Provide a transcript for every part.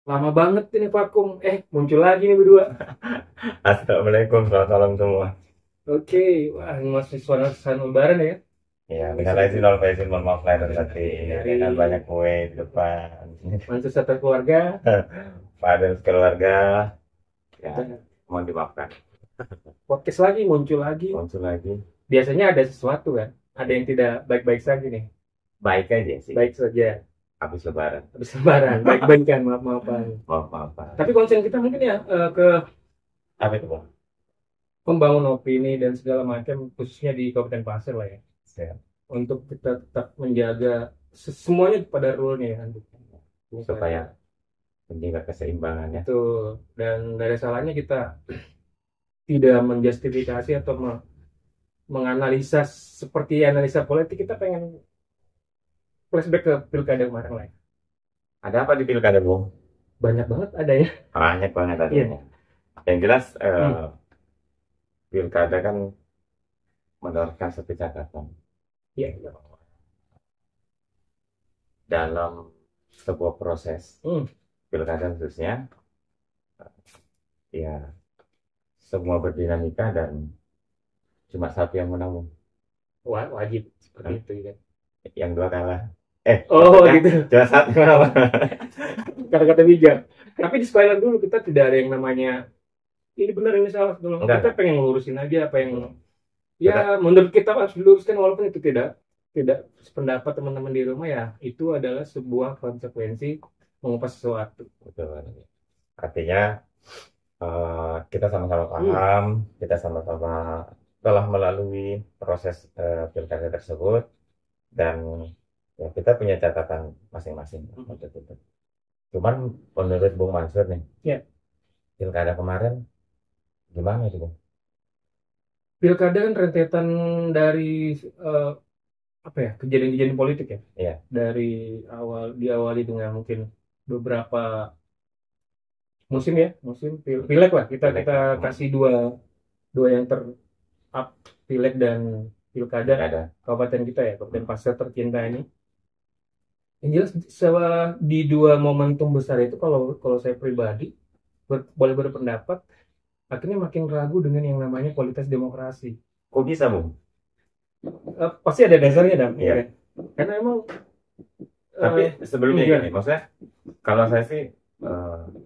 Lama banget ini vakum. Muncul lagi nih berdua. Assalamualaikum, selamat malam semua. Oke, wah ini masih suasana lebaran ya. Ya, minal Masih aidin wal faizin, mohon maaf lahir dan batin. dari Ya kan banyak kue di depan. mantu satu keluarga. Pada keluarga, ya Kita mohon dimaafkan. podcast lagi, muncul lagi. Muncul lagi. Biasanya ada sesuatu kan. Ada yang tidak baik-baik saja nih. Baik aja sih, Baik saja. habis lebaran. Habis lebaran, baik-baik kan, maaf-maafan. Maaf. Tapi konsen kita mungkin ya ke Apa itu, Bang? membangun opini dan segala macam, khususnya di Kabupaten Pasir lah ya. Siap. Untuk kita tetap menjaga semuanya pada rule-nya ya. Supaya menjaga keseimbangannya. Itu dan dari salahnya kita tidak menjustifikasi atau menganalisa seperti analisa politik. Kita pengen flashback ke pilkada kemarin lah ya. Ada apa di pilkada, Bung? Banyak banget ada ya. Banyak banget Iya. adanya. Yang jelas, Hmm. pilkada kan menawarkan satu catatan Iya. dalam sebuah proses Hmm. pilkada khususnya. Ya, semua berdinamika dan cuma satu yang menang. Wajib seperti Hah? itu ya. Yang dua kalah. Oh Maksudnya gitu. cuma satu yang menang. Kata-kata bijak. Tapi di spoiler dulu, kita tidak ada yang namanya ini benar ini salah dulu. Kita Enggak. pengen ngelurusin aja apa yang Kita, ya menurut kita harus diluruskan, walaupun itu tidak tidak sependapat teman-teman di rumah ya. Itu adalah sebuah konsekuensi mengupas sesuatu. betul. Artinya, kita sama-sama Hmm. paham, kita sama-sama telah melalui proses pilkada tersebut, dan ya kita punya catatan masing-masing Hmm. untuk itu. Cuman menurut Bung Mansur nih, Ya, pilkada kemarin gimana itu, Bung? pilkada kan rentetan dari eh, apa ya, kejadian-kejadian politik ya. Iya. Dari awal diawali dengan mungkin beberapa musim ya, musim pileg lah. Kita Pilek, kita kasih dua dua yang ter up, pileg dan pilkada pilkada. kabupaten kita ya, Kabupaten Pasir tercinta ini. Yang jelas di dua momentum besar itu, kalau kalau saya pribadi boleh berpendapat, akhirnya makin ragu dengan yang namanya kualitas demokrasi. Kok bisa, Bung? Pasti ada dasarnya dong, ya Iya. kan? Karena emang Tapi eh, sebelumnya gini, gimana? maksudnya kalau saya sih,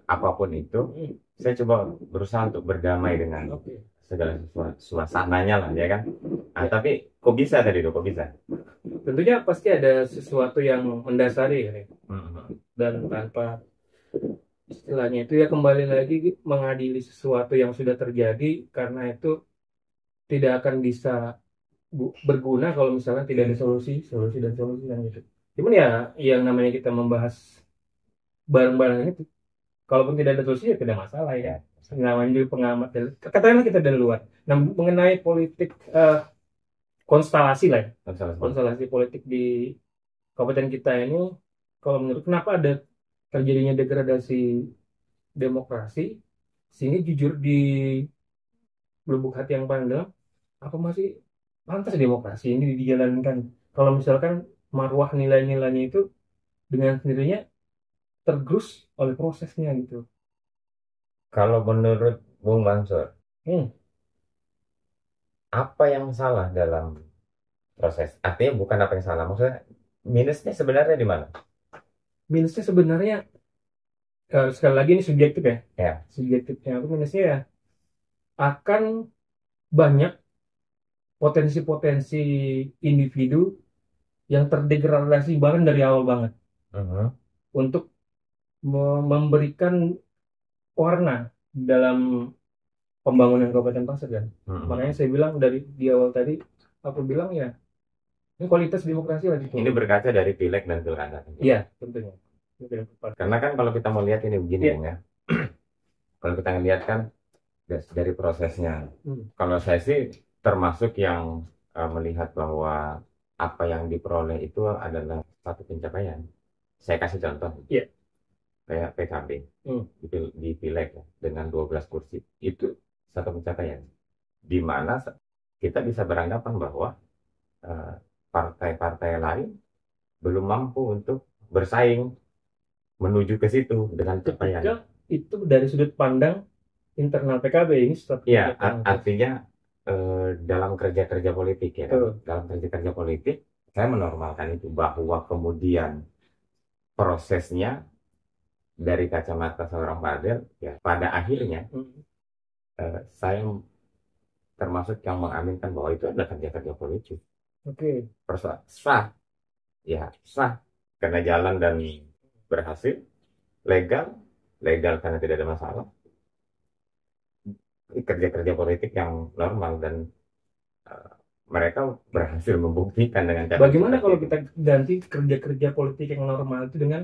apapun itu, Hmm, saya coba berusaha untuk berdamai dengan oke. segala suasananya lah, ya kan. Ya, Tapi kok bisa tadi tuh, kok bisa? tentunya pasti ada sesuatu yang mendasari ya, Hmm. dan tanpa istilahnya itu ya kembali lagi mengadili sesuatu yang sudah terjadi, karena itu tidak akan bisa berguna kalau misalnya tidak ada solusi dan solusi yang gitu. Cuman ya yang namanya kita membahas bareng-bareng ini, kalaupun tidak ada solusi ya tidak masalah ya. Ya, Namanya juga pengamat, katakanlah kita dari luar. Nah, mengenai politik, konstelasi lah ya, salah. konstelasi politik di kabupaten kita ini, kalau menurut kenapa ada terjadinya degradasi demokrasi, sehingga jujur di lubuk hati yang paling dalam, apa masih pantas demokrasi ini dijalankan kalau misalkan marwah nilai-nilainya itu dengan sendirinya tergerus oleh prosesnya gitu. Kalau menurut Bung Mansur, Hmm. apa yang salah dalam proses? Artinya bukan apa yang salah, maksudnya minusnya sebenarnya di mana? Minusnya sebenarnya, sekali lagi ini subjektif ya, Ya. subjektifnya aku minusnya ya akan banyak potensi-potensi individu yang terdegradasi banget dari awal banget Mhm. untuk memberikan warna dalam pembangunan Kabupaten Pasir kan. Makanya Mhm. saya bilang dari di awal tadi, aku bilang ya ini kualitas demokrasi lagi Ini turun. berkaca dari pileg dan pilkada. Iya, tentunya. Tentunya. Karena kan kalau kita mau lihat ini begini, Iya. Bung, ya. Kalau kita ngelihat kan dari prosesnya. Hmm. Kalau saya sih termasuk yang melihat bahwa apa yang diperoleh itu adalah satu pencapaian. Saya kasih contoh, Iya. kayak PKB Hmm. di pileg ya, dengan 12 kursi. Itu satu pencapaian. Di mana kita bisa beranggapan bahwa eh, partai-partai lain belum mampu untuk bersaing menuju ke situ dengan capaian. Ketika itu dari sudut pandang internal PKB ini strategi Iya, apa? artinya dalam kerja-kerja politik ya kan, Betul. dalam kerja-kerja politik saya menormalkan itu bahwa kemudian prosesnya dari kacamata seorang Fadel ya pada akhirnya Hmm. saya termasuk yang mengaminkan bahwa itu adalah kerja-kerja politik. Oke. Sah, ya sah karena jalan dan berhasil, legal, legal karena tidak ada masalah. Kerja-kerja politik yang normal dan eh, mereka berhasil membuktikan dengan cara Bagaimana seperti kalau itu. kita ganti kerja-kerja politik yang normal itu dengan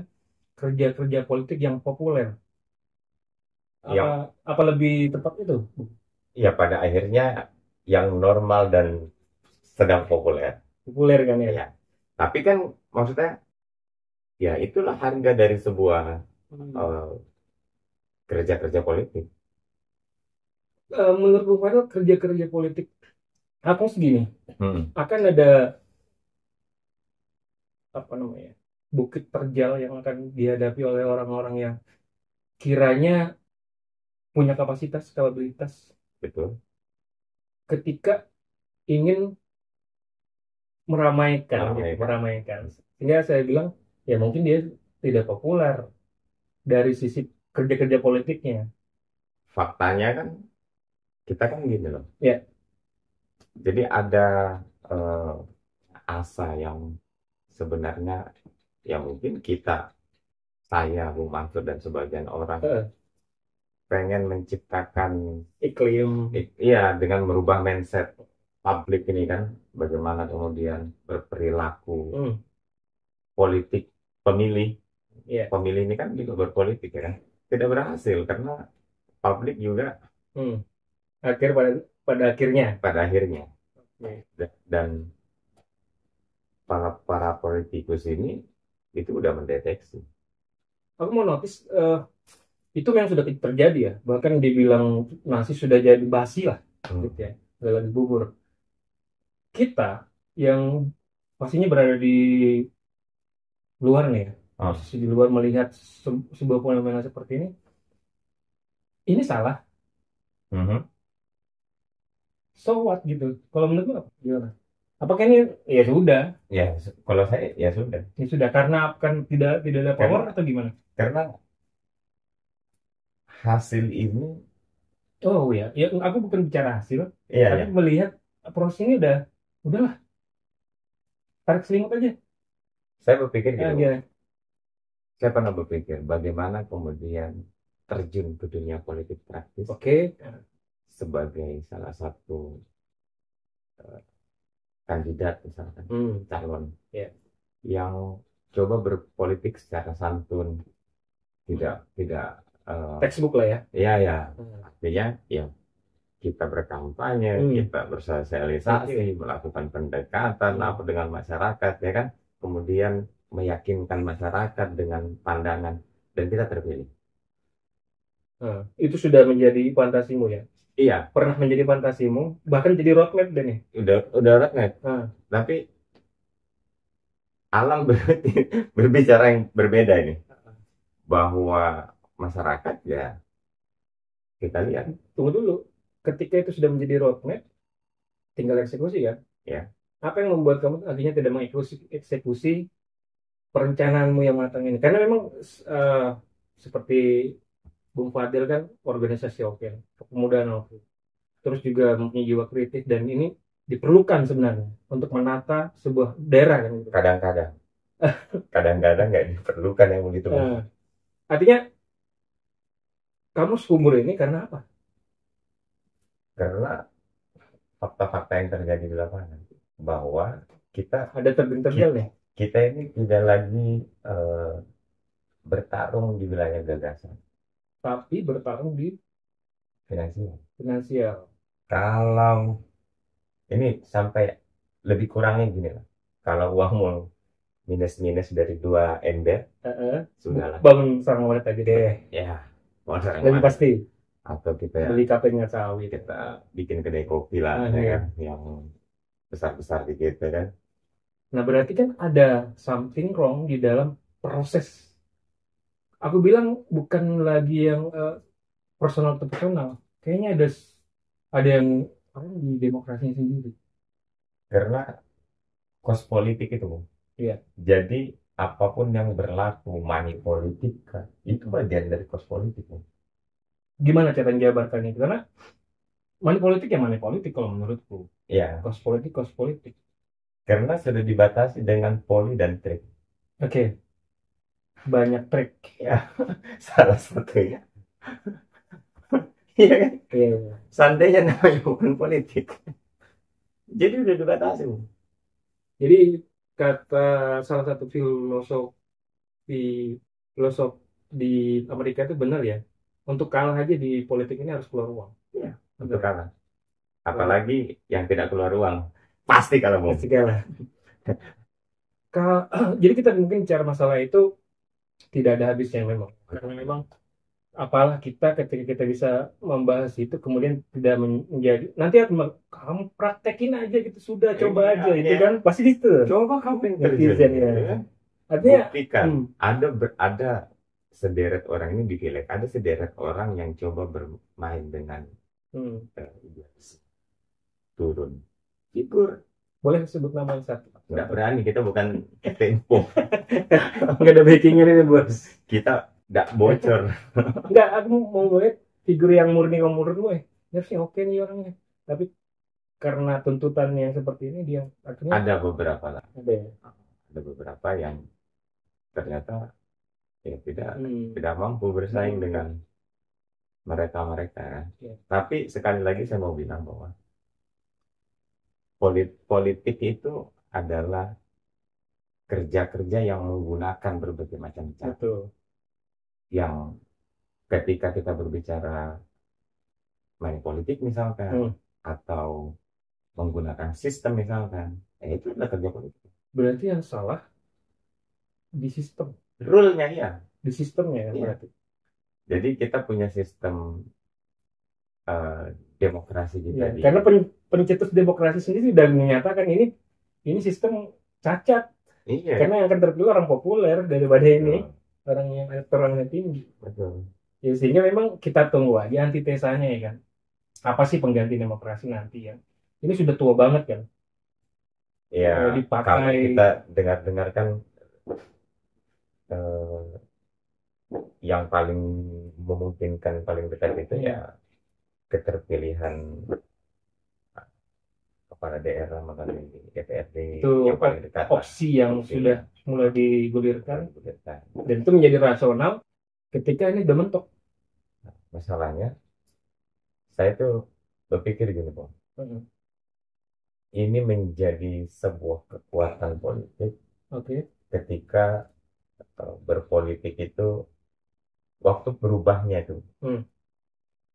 kerja-kerja politik yang populer? Apa Yang apa lebih tepat itu? ya pada akhirnya yang normal dan sedang populer. Populer kan ya? Ya, tapi kan maksudnya ya itulah harga dari sebuah Hmm. eh, kerja-kerja politik. Menurut Bung Fadil, kerja-kerja politik aku segini Hmm. akan ada apa namanya bukit terjal yang akan dihadapi oleh orang-orang yang kiranya punya kapasitas kapabilitas Betul. ketika ingin meramaikan gitu, Meramaikan. meramaikan. Sehingga saya bilang ya mungkin dia tidak populer dari sisi kerja-kerja politiknya. Faktanya kan kita kan gini loh. Ya, Jadi ada eh, asa yang sebenarnya ya mungkin saya, Bung Mansur dan sebagian orang eh, pengen menciptakan iklim. iya dengan merubah mindset publik ini kan bagaimana kemudian berperilaku Hmm, politik pemilih ya, pemilih ini kan juga berpolitik ya kan tidak berhasil karena publik juga hmm. Akhir pada akhirnya. pada akhirnya Oke. dan para para politikus ini itu udah mendeteksi. Aku mau notice itu yang sudah terjadi ya. Bahkan dibilang nasi sudah jadi basi lah, Hmm. gitu ya. Udah lagi bubur. Kita yang pastinya berada di luar nih ya, Oh. posisi di luar melihat sebuah fenomena seperti ini salah, Mhm. so what gitu. Kalau menurut lu apa? Gimana? Apakah ini ya sudah, Ya, kalau saya ya sudah. ya sudah karena akan tidak ada power Karena atau gimana? karena hasil ini, Oh ya, ya aku bukan bicara hasil, iya tapi ya, melihat proses ini udahlah tarik selimut aja. saya berpikir gini, Bung. Gimana? Saya pernah berpikir bagaimana kemudian terjun ke dunia politik praktis Oke. sebagai salah satu eh, kandidat misalkan Hmm, calon ya. yang coba berpolitik secara santun, Hmm. tidak Textbook lah ya. ya ya Hmm. artinya ya kita berkampanye, Hmm. kita bersosialisasi, Oke. melakukan pendekatan apa Hmm. dengan masyarakat ya kan, kemudian meyakinkan masyarakat dengan pandangan dan kita terpilih. Nah, itu sudah menjadi fantasimu ya. Iya, Pernah menjadi fantasimu, bahkan jadi roadmap deh nih. udah net. Nah, Tapi alam berbicara yang berbeda ini, bahwa masyarakat ya kita lihat tunggu dulu. Ketika itu sudah menjadi roadmap, tinggal eksekusi kan. ya. Apa yang membuat kamu akhirnya tidak mengeksekusi perencanaanmu yang matang ini? Karena memang eh, seperti Bung Fadil kan organisasi oke, kepemudaan oke. Terus juga mempunyai jiwa kritis dan ini diperlukan sebenarnya untuk menata sebuah daerah kan gitu. Kadang-kadang kadang-kadang nggak diperlukan yang begitu. Artinya kamu seumur ini karena apa? Karena fakta-fakta yang terjadi di lapangan bahwa kita Ada terjal nih, kita ini tidak lagi eh, bertarung di wilayah gagasan tapi bertarung di finansial. finansial. Kalau ini sampai lebih kurangnya gini lah. Kalau uangmu minus-minus dari 2 ember, sudahlah. Bangun sarang walet aja deh, Ya, mau sarang lebih mana? pasti. Atau kita Beli kapingnya sawit. kita bikin kedai kopi lah, ya Iya. kan, yang besar-besar dikit, ya kan. Nah berarti kan ada something wrong di dalam proses aku bilang bukan lagi yang personal to personal. Kayaknya ada yang apa di demokrasinya sendiri. Karena kos politik itu, Bung. Iya. Jadi apapun yang berlaku money politik kan, itu bagian dari kos politik, Bung. Gimana cara menjabarkannya itu? Karena money politik ya money politik kalau menurutku. Ya, Kos politik, kos politik. karena sudah dibatasi dengan poli dan trik. Oke, banyak trik. Ya, salah satunya. Iya kan? Iya, iya. Seandainya namanya bukan politik. Jadi udah dibatasi, Bung. Jadi kata salah satu filosof di Amerika itu benar ya. Untuk kalah aja di politik ini harus keluar uang. Ya, untuk Benar. kalah. Apalagi yang tidak keluar uang. Pasti kalau mau. Pasti kalah. Jadi kita mungkin cara masalah itu tidak ada habisnya memang. Karena memang apalah kita ketika kita bisa membahas itu kemudian tidak menjadi nanti kamu praktekin aja gitu sudah coba Iya, aja itu iya. kan pasti itu Coba kamu yang netizen terjun. ya. Ya. Artinya Buktikan. Ada sederet orang ini dipilih. Ada sederet orang yang coba bermain dengan turun figur. boleh sebut nama yang satu. Nggak berani, kita bukan Tempo. Nggak ada backingnya ini bos. Kita nggak bocor. Nggak, aku mau lihat figur yang murni menurut gue harusnya oke nih orangnya, tapi karena tuntutan yang seperti ini dia akhirnya Ada beberapa lah. ada ya. Ada beberapa yang ternyata ya tidak mampu bersaing dengan mereka. Ya. Tapi sekali lagi saya mau bilang bahwa politik itu adalah kerja-kerja yang menggunakan berbagai macam cara. Betul. Yang ketika kita berbicara main politik misalkan, atau menggunakan sistem misalkan, itu adalah kerja politik. Berarti yang salah di sistem. Rule-nya ya. Di sistemnya ya, berarti. Jadi kita punya sistem demokrasi kita Ya, karena pencetus demokrasi sendiri sudah menyatakan ini sistem cacat. Iya. Karena yang akan terpilih orang populer daripada ini orang yang elektoralnya tinggi. Betul. Ya, sehingga memang kita tunggu aja antitesanya ya kan. Apa sih pengganti demokrasi nanti ya? Ini sudah tua banget kan. Ya, dipakai. kalau kita dengar-dengarkan yang paling memungkinkan paling dekat itu ya keterpilihan kepala daerah melalui DPRD itu yang paling dekat opsi yang sudah mulai digulirkan dan itu menjadi rasional ketika ini udah mentok. Masalahnya saya tuh berpikir gini, Bang. Ini menjadi sebuah kekuatan politik ketika berpolitik itu waktu berubahnya itu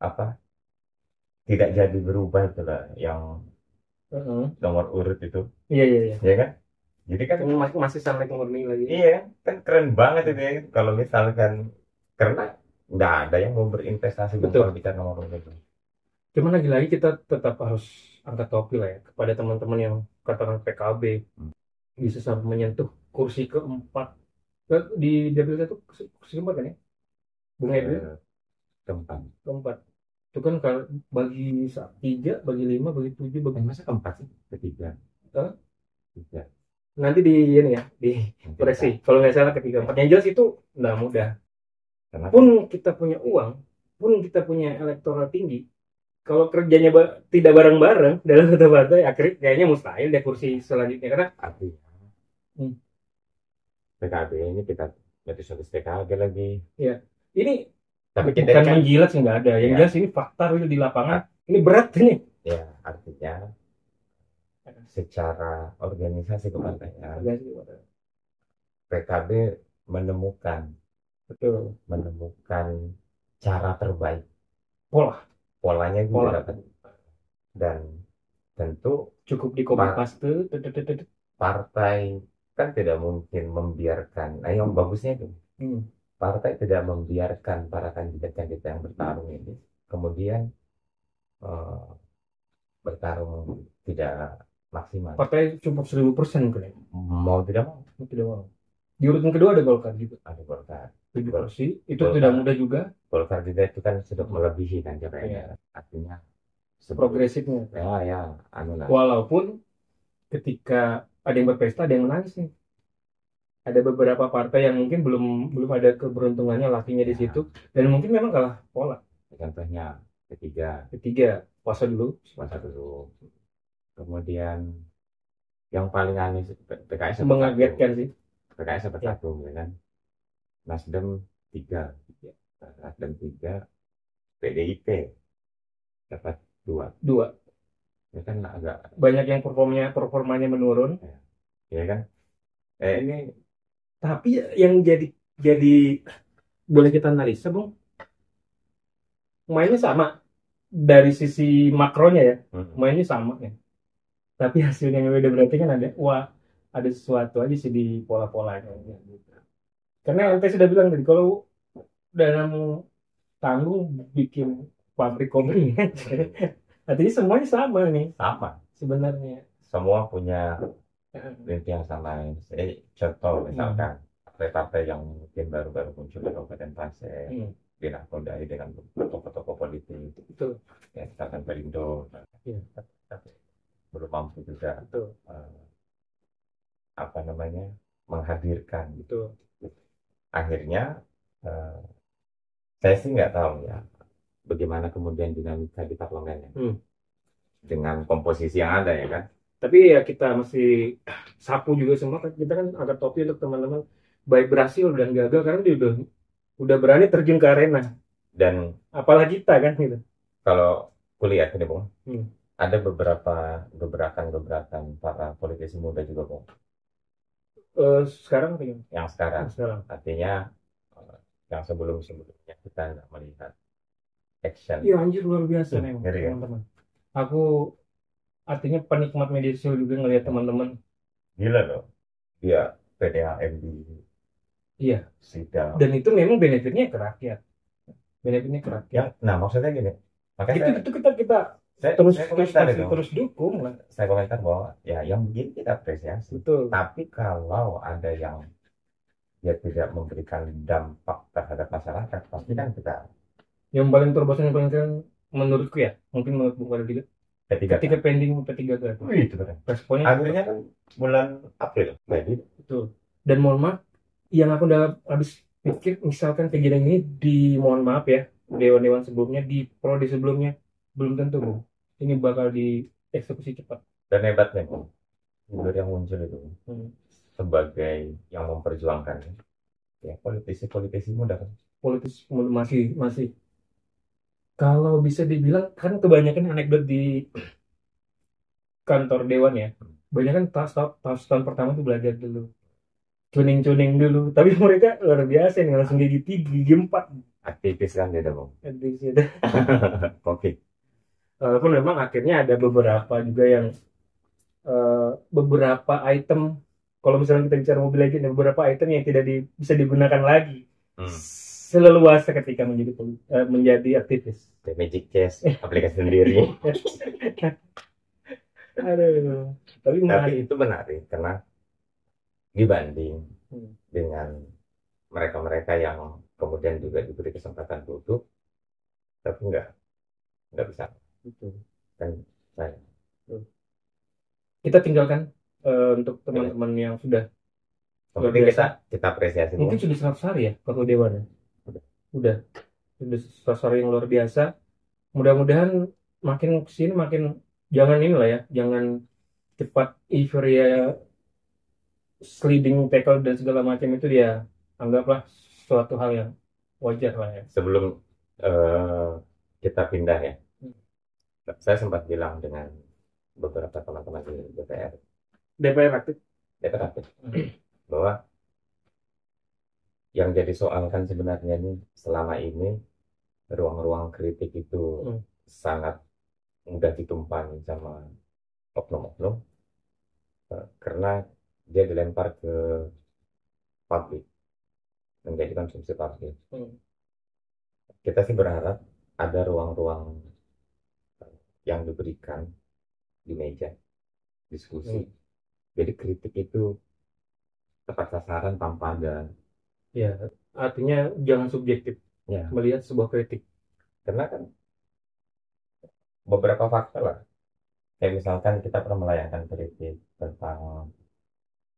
apa tidak jadi berubah itulah yang nomor urut itu. Iya ya kan, jadi kan masih sampai murni lagi. Iya kan, keren banget itu ya kalau misalkan, karena nggak ada yang mau berinvestasi kalau bicara nomor urut itu. Cuman lagi-lagi kita tetap harus angkat topi lah ya kepada teman-teman yang katakan PKB bisa sampai menyentuh kursi keempat di dapil itu, kursi keempat kan ya Bung Edwin? Keempat itu kan kalau bagi 3, bagi 5, bagi 7, bagi masa keempat sih, ketiga. Nanti di ini ya di koreksi kalau nggak salah ketiga. Yang jelas itu nggak mudah. Kenapa? Pun kita punya uang, pun kita punya elektoral tinggi, kalau kerjanya tidak bareng-bareng dalam satu partai, akhirnya kayaknya mustahil deh kursi selanjutnya. Karena PKB ini kita soal PKB lagi. Ya, ini tapi bukan menjilat sih, nggak ada. Yang jelas ini fakta real di lapangan. Ini berat ini. Ya, artinya secara organisasi kepartaian PKB menemukan cara terbaik, polanya itu dapat, dan tentu cukup di copy paste. Partai kan tidak mungkin membiarkan, yang bagusnya itu partai tidak membiarkan para kandidat-kandidat yang bertarung ini kemudian bertarung tidak maksimal. Partai cukup 1000% kan ya? Mau tidak mau. Di urutan kedua ada Golkar juga. Ada Golkar. 7 kursi itu tidak mudah juga. Golkar juga itu kan sudah melebihi kan kayaknya. Artinya Progresifnya. Ya, anu lah. Walaupun ketika ada yang berpesta, ada yang menangis nih. Ada beberapa partai yang mungkin belum ada keberuntungannya lakinya di situ, dan mungkin memang kalah pola. Contohnya ketiga puasa dulu. Kemudian yang paling aneh PKS mengagetkan sih. PKS dapat satu ya kan. Nasdem 3, PDIP dapat 2 ya kan, agak banyak yang performanya menurun ya kan. Ini tapi yang jadi boleh kita analisa, Bung, mainnya sama dari sisi makronya ya. Mainnya sama ya, tapi hasilnya yang beda. Berarti kan ada sesuatu aja sih di pola-polanya gitu. Karena ente sudah bilang tadi kalau dalam tanggung bikin pabrik kopi artinya semuanya sama nih. Sama sebenarnya, semua punya mimpi yang sama. Contoh misalkan partai yang mungkin baru-baru muncul di Kabupaten Pasir dinakodai dengan tokoh-tokoh politik itu ya, misalkan Perindo belum mampu juga menghadirkan gitu. Akhirnya saya sih nggak tahu ya bagaimana kemudian dinamika di parlemen dengan komposisi yang ada ya kan. Tapi ya kita masih sapu juga semua. Kita kan angkat topi untuk teman-teman baik berhasil dan gagal, karena dia udah berani terjun ke arena. Dan apalagi kita kan gitu. Kalau kuliah ini Bung, ada beberapa gebrakan para politisi muda juga Bung. Sekarang yang sekarang. Artinya yang sebelumnya kita nggak melihat action. Iya anjir, luar biasa nih teman-teman. Aku artinya penikmat media sosial juga ngelihat teman-teman. Gila loh. Dia PDAM di sidang. Dan itu memang benefitnya ke rakyat. Nah maksudnya gini. Makanya itu kita terus dukung lah. Saya komentar bahwa ya yang begini kita apresiasi. Betul. Tapi kalau ada yang dia tidak memberikan dampak terhadap masyarakat, pasti kan kita. Yang paling terbosan, yang paling keren menurutku ya, mungkin menurut Bung Wadil juga, ketika pending P3K itu responnya akhirnya kan bulan April. Betul. Dan mohon maaf, yang aku udah habis pikir, misalkan kejadian ini mohon maaf ya, dewan-dewan sebelumnya, di prodi sebelumnya, belum tentu Bung ini bakal dieksekusi cepat. Dan hebatnya Bung, figur yang muncul itu sebagai yang memperjuangkan ya politisi muda kan. Politisi masih kalau bisa dibilang kan kebanyakan anekdot di kantor dewan ya. Banyak kan tahun pertama tuh belajar dulu, cuning dulu, tapi mereka luar biasa nih, langsung gigi 4. Aktivis kan dia Bang. Aktivis ya. Oke. Walaupun memang akhirnya ada beberapa juga yang beberapa item, kalau misalnya kita bicara mobil lagi, ada beberapa item yang tidak bisa digunakan lagi seleluasa ketika menjadi aktivis. Magic Chess, aplikasi sendiri. Aduh. Tapi itu menarik karena dibanding dengan mereka-mereka yang kemudian juga diberi kesempatan duduk, tapi nggak bisa. Dan saya. Kita tinggalkan untuk teman-teman yang sudah kita apresiasi. Mungkin sudah 100 hari ya kalau dewan. Sudah 100 hari yang luar biasa. Mudah-mudahan makin kesini makin jangan cepat euforia sliding tackle dan segala macam itu dia anggaplah suatu hal yang wajar lah ya. Sebelum kita pindah ya, saya sempat bilang dengan beberapa teman-teman di DPR aktif bahwa yang jadi soal kan sebenarnya ini selama ini ruang-ruang kritik itu sangat mudah ditumpangi sama oknum-oknum karena dia dilempar ke publik, menjadi konsumsi publik. Kita sih berharap ada ruang-ruang yang diberikan di meja diskusi. Jadi kritik itu tepat sasaran tanpa ada Artinya jangan subjektif Ya, melihat sebuah kritik. karena kan beberapa faktor lah. Kayak misalkan kita pernah melayangkan kritik tentang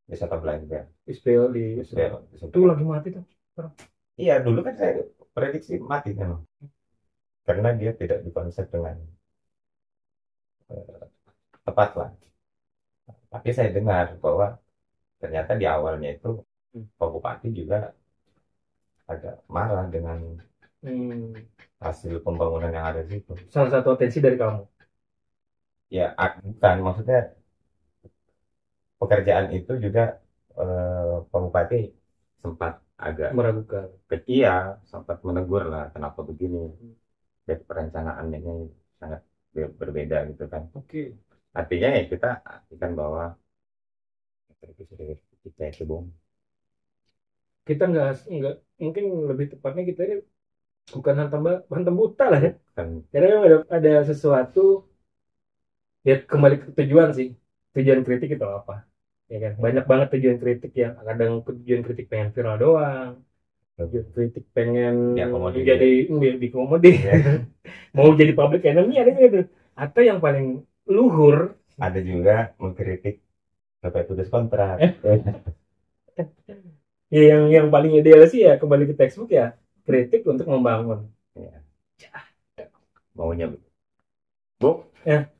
wisata belanja. SPL di SPL. itu lagi mati tuh. Iya, dulu kan saya prediksi mati kan. Karena dia tidak dikonsep dengan eh, tepat lah. Tapi saya dengar bahwa ternyata di awalnya itu Pak Bupati juga agak marah dengan hasil pembangunan yang ada di situ. Salah satu atensi dari kamu. Ya, bukan maksudnya pekerjaan itu juga Pak Bupati sempat agak Meragukan. iya, sempat menegur lah kenapa begini. Jadi perencanaannya ini sangat berbeda gitu kan. Oke. Artinya ya kita artikan bahwa kita itu bung. Kita nggak mungkin lebih tepatnya kita ini bukan hantam buta lah ya. Kan Karena memang ada sesuatu ya, kembali ke tujuan sih. Tujuan kritik itu apa? Ya kan? Banyak banget tujuan kritik yang kadang tujuan kritik pengen viral doang. Tujuan kritik pengen diakomodir. jadi dikomodir. Ya. Mau jadi public enemy ada gitu. Atau yang paling luhur, Ada juga mengkritik sampai putus kontrak. ya yang paling ideal sih ya kembali ke textbook ya, kritik untuk membangun. Ya. Maunya bu Ya.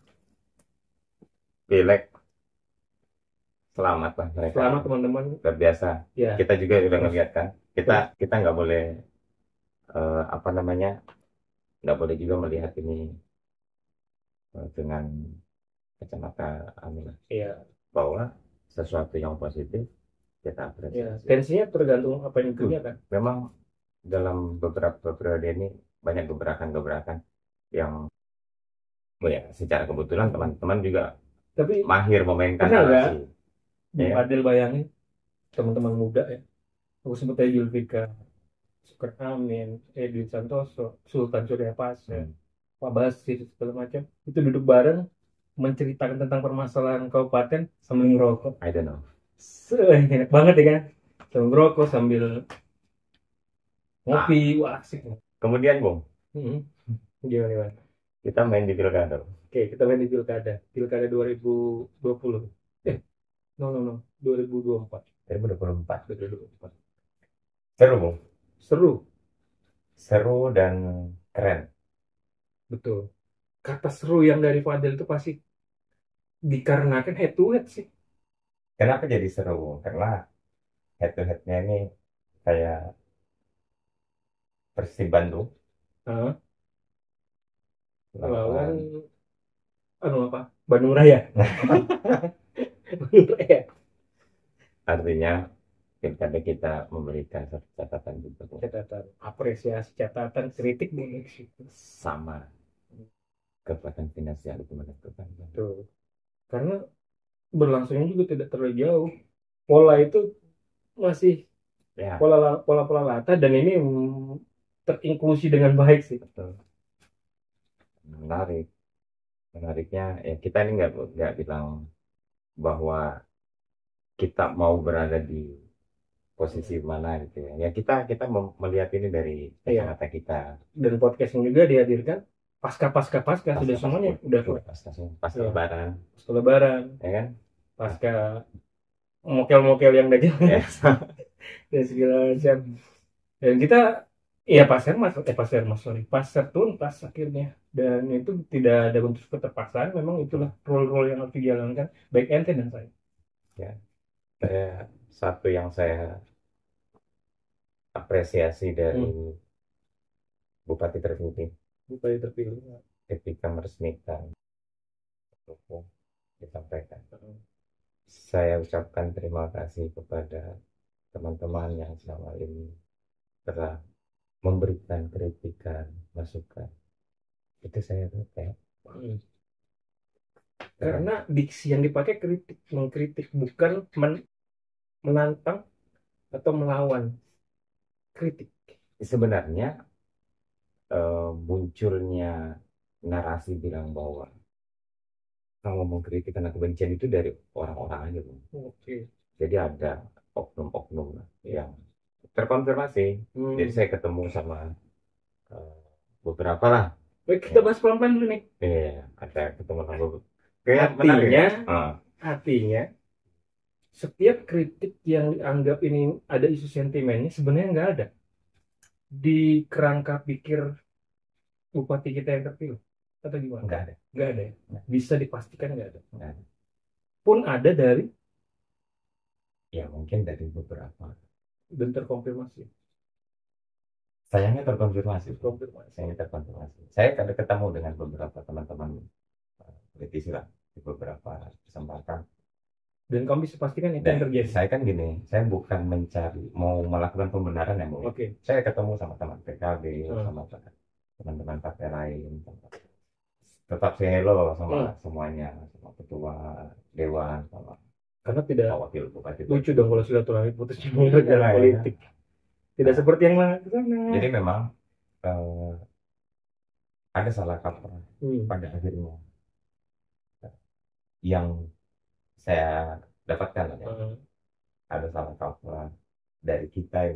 Pilek selamat lah mereka. Selamat teman-teman. Luar biasa. Ya. Kita juga udah ngeliat kan. Kita nggak boleh apa namanya, nggak boleh juga melihat ini dengan kacamata Iya. bahwa sesuatu yang positif kita Ya. apresiasi. Tensinya tergantung apa yang dikerjakan. Memang dalam beberapa periode ini banyak gebrakan-gebrakan yang ya secara kebetulan teman-teman juga Tapi mahir memainkan pernah nggak narasi. Bung Ya. Adil bayangin teman-teman muda ya, aku sebut aja Julfika, Sukar Amin, Edwin Santoso, Sultan Surya Pasha, Pak Basir segala macam itu duduk bareng menceritakan tentang permasalahan kabupaten sambil ngerokok. I don't know. Enak banget ya kan, sambil ngerokok sambil ngopi. Wah asik. Kemudian Bung, Gimana? kita main di pilkada. Oke, kita main di pilkada 2020. No, 2024. 2024. Seru Bung. Seru dan keren. Betul. Kata seru yang dari Fadel itu pasti dikarenakan head to head sih. Kenapa jadi seru Bung? Karena head to headnya ini kayak Persib Bandung lawan apa? Bandung Raya. Bandung Raya. Artinya pilkada kita memberikan satu catatan juga Bung. Catatan, apresiasi, catatan, kritik boleh sih. Sama kekuatan finansial itu menentukan. Betul. Karena berlangsungnya juga tidak terlalu jauh. Pola itu masih Ya. pola lata dan ini terinklusi dengan baik sih. Betul. Menariknya ya kita ini nggak bilang bahwa kita mau berada di posisi mana gitu ya. Ya kita melihat ini dari kacamata kita. Dan podcastnya juga dihadirkan pasca sudah semuanya udah pasca lebaran. Pasca lebaran. Ya kan? Pasca mokel-mokel yang dagang. Dan segala macam. Dan kita ya pasar tuntas akhirnya, dan itu tidak ada bentuk keterpaksaan, memang itulah role yang harus dijalankan baik ente dan saya. Ya, satu yang saya apresiasi dari Bupati terpilih ketika meresmikan hukum disampaikan. Saya ucapkan terima kasih kepada teman-teman yang selama ini telah memberikan kritikan, masukan. Itu saya suka. Karena diksi yang dipakai mengkritik, bukan menantang atau melawan. Kritik. Sebenarnya munculnya narasi bilang bahwa kalau mengkritik karena kebencian itu dari orang-orang aja, Bung. Oke. Jadi ada oknum-oknum yang terkonfirmasi. Jadi saya ketemu sama beberapa lah. Baik, kita bahas pelan-pelan dulu nih. Iya, ada ketemu sama beberapa. Artinya setiap kritik yang dianggap ini ada isu sentimennya sebenarnya nggak ada di kerangka pikir bupati kita yang terpilih atau gimana? Nggak ada ya? Bisa dipastikan nggak ada. Pun ada dari ya mungkin dari beberapa dan terkonfirmasi. Sayangnya terkonfirmasi. Saya ada ketemu dengan beberapa teman-teman politisi lah di beberapa kesempatan. Dan kamu bisa pastikan itu yang terjadi. Saya kan gini, saya bukan mencari mau melakukan pembenaran ya, Bu. Oke. Saya ketemu sama teman PKB, sama teman-teman partai lain. Tetap say hello sama semuanya, sama ketua dewan, sama karena tidak wakil bupati. Lucu dong kalau silaturahmi putus nyambung dengan politik. Tidak seperti yang lain. Jadi memang ada salah kaprah pada akhirnya yang saya dapatkan ya. Ada salah kaprah dari kita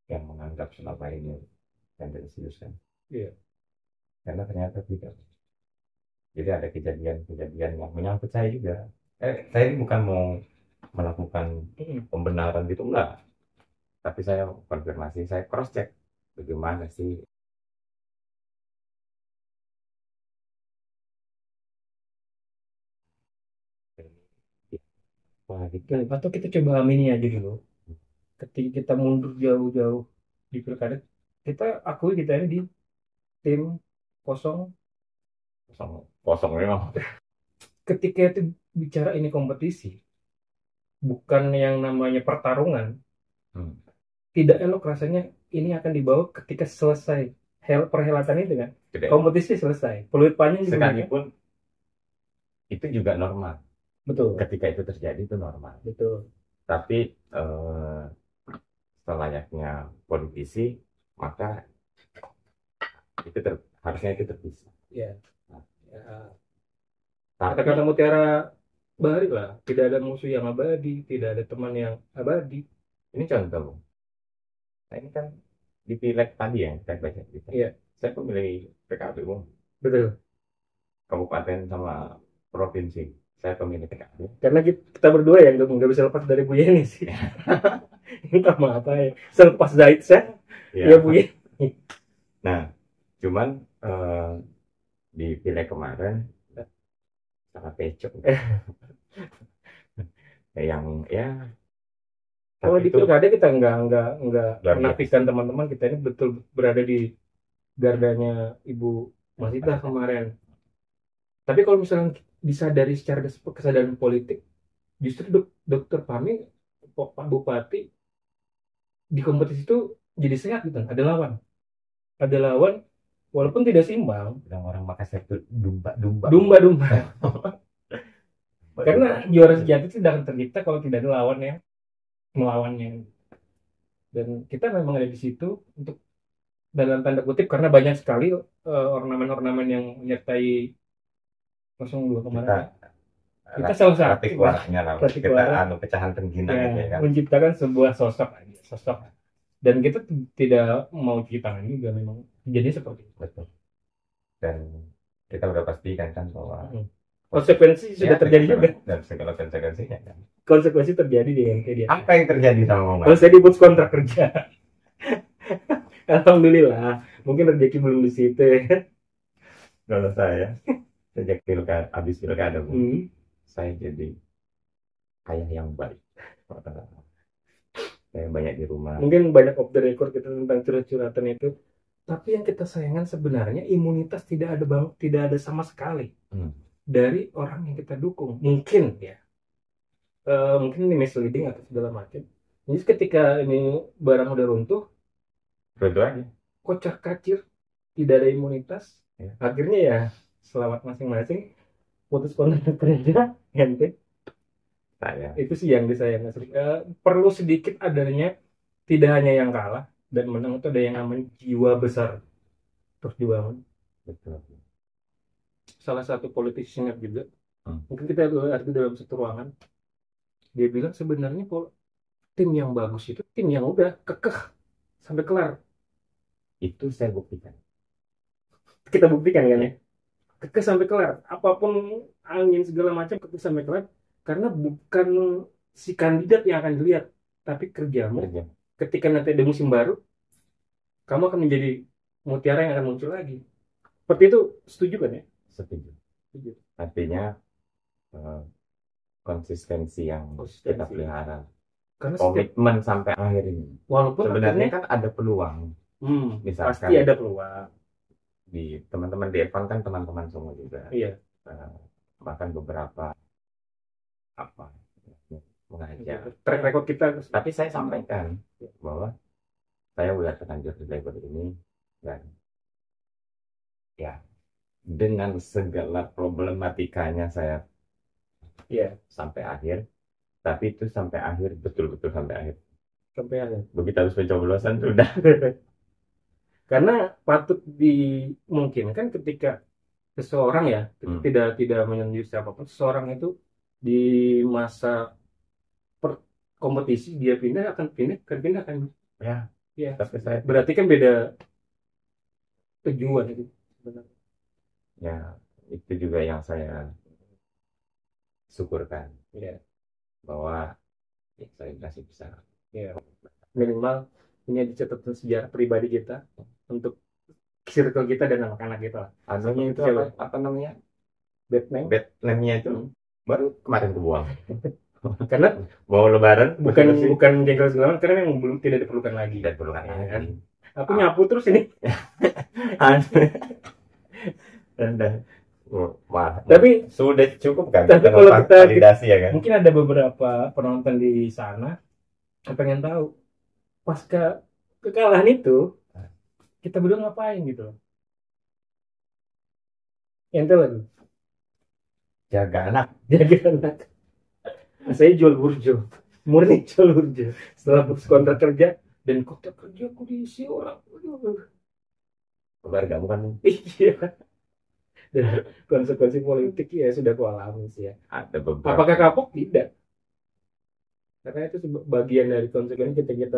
yang menganggap selama ini tendensius kan. Iya. Karena ternyata tidak. Jadi ada kejadian-kejadian yang menyangkut saya juga. Saya ini bukan mau melakukan pembenaran gitu, enggak. Tapi saya konfirmasi, saya cross check bagaimana sih atau kita coba amini aja dulu. Ketika kita mundur jauh-jauh di pilkada, kita akui kita ini di tim kosong memang. Ketika itu bicara ini kompetisi, bukan yang namanya pertarungan, tidak elok rasanya ini akan dibawa ketika selesai perhelatan itu kan. Kompetisi selesai, peluit panjang sekalipun itu juga normal. Betul. Ketika itu terjadi itu normal. Betul. Tapi selayaknya politisi, maka itu harusnya itu terpisah. Iya. Kata-kata Mutiara Bahari lah, tidak ada musuh yang abadi, tidak ada teman yang abadi. Ini contoh. Nah ini kan di pileg tadi ya, saya baca gitu. Iya. Saya pemilih PKB, Bung. Betul. Kabupaten sama provinsi. Saya pemilih PKB. Karena kita berdua ya nggak bisa lepas dari Bu Yeni sih. Entah apa ya. Selepas Zaid saya, ya Bu Yeni. Nah, cuman di pileg kemarin sangat pecok. Yang ya. Kalau di pilkada kita nggak menafikan teman-teman kita ini betul berada di gardanya Ibu Masita kemarin. Tapi kalau misalnya disadari secara kesadaran politik, justru Dokter Pami, Pak Bupati di kompetisi itu jadi sehat gitu. Ada lawan, walaupun tidak seimbang. Orang Makassar itu dumba. Karena juara sejati itu tidak akan tercipta kalau tidak ada lawan yang melawannya. Dan kita memang ada di situ untuk dalam tanda kutip karena banyak sekali ornamen-ornamen yang menyertai 02 kemarin. Kita salah satu kita pecahan tengginang ya, kan? Menciptakan sebuah sosok. Dan kita tidak mau cuci tangan juga, memang jadi seperti itu. Betul. Dan kita udah pastikan kan bahwa konsekuensi sudah terjadi juga. Dan segala konsekuensinya kan. Konsekuensi terjadi di yang dia. Apa yang terjadi sama Mama? Kalau saya diputus kontrak kerja. Alhamdulillah, mungkin rezeki belum di situ. Kalau saya sejak habis pilkada, saya jadi ayah yang baik. Saya banyak di rumah. Mungkin banyak off the record kita tentang curhat-curhatan itu. Tapi yang kita sayangkan sebenarnya imunitas tidak ada sama sekali dari orang yang kita dukung. Mungkin ya, mungkin ini misleading atau segala macam. Jadi ketika ini barang udah runtuh aja, kocak kacir, tidak ada imunitas. Ya. Akhirnya ya selamat masing-masing, putus kontrak kerja, ente. Itu sih yang disayangkan. Perlu sedikit adanya, tidak hanya yang kalah dan menang, itu ada yang namanya jiwa besar terus dibangun. Betul. Salah satu politisi senior juga, mungkin kita ada dalam satu ruangan, dia bilang sebenarnya tim yang bagus itu tim yang udah kekeh sampai kelar. Itu saya buktikan. Kita buktikan kan ya, kekeh sampai kelar. Apapun angin segala macam kekeh sampai kelar, karena bukan si kandidat yang akan dilihat, tapi kerjamu. Kerja. Ketika nanti ada musim baru, kamu akan menjadi mutiara yang akan muncul lagi. Seperti itu, setuju kan ya? Setuju. Setuju. Artinya konsistensi yang kita pelihara, Karena komitmen sampai akhir ini. walaupun Sebenarnya akhirnya, kan ada peluang. Misalkan pasti ada peluang. di teman-teman di Evan kan teman-teman semua juga. Iya. Bahkan beberapa apa mengajar. Track record kita. Tapi saya sampaikan bahwa saya udah terlanjur di label ini dan ya dengan segala problematikanya saya sampai akhir. Tapi itu sampai akhir, betul-betul sampai akhir. Sampai akhir. Begitu habis pencoblosan sudah. Karena patut dimungkinkan ketika seseorang ya, tidak menyindir siapapun, seseorang itu di masa kompetisi dia pindah kan. Ya. Tapi saya berarti kan beda tujuan itu sebenarnya. Ya, itu juga yang saya syukurkan. Iya. Bahwa saya masih bisa. Iya. Minimal ini dicatatkan sejarah pribadi kita untuk circle kita dan anak-anak kita. Anunya itu apa namanya? Bad name-nya itu baru kemarin kebuang. Karena mau lebaran bukan jengkel segala, karena yang belum tidak diperlukan lagi. Tidak diperlukan lagi. Kan? Aku nyapu terus ini. Tapi sudah cukup kan? Tapi kalau kita validasi ya kan? Mungkin ada beberapa penonton di sana yang pengen tahu pasca kekalahan itu kita berdua ngapain gitu. Ente lagi jaga anak. Saya jual burjo, murni jual burjo. Setelah putus kontrak kerja dan kontrak kerja aku diisi orang. Keluargamu kan? Iya. Dan konsekuensi politik ya sudah aku alami sih ya. Ada beberapa. Apakah kapok? Tidak. Karena itu bagian dari konsekuensi kita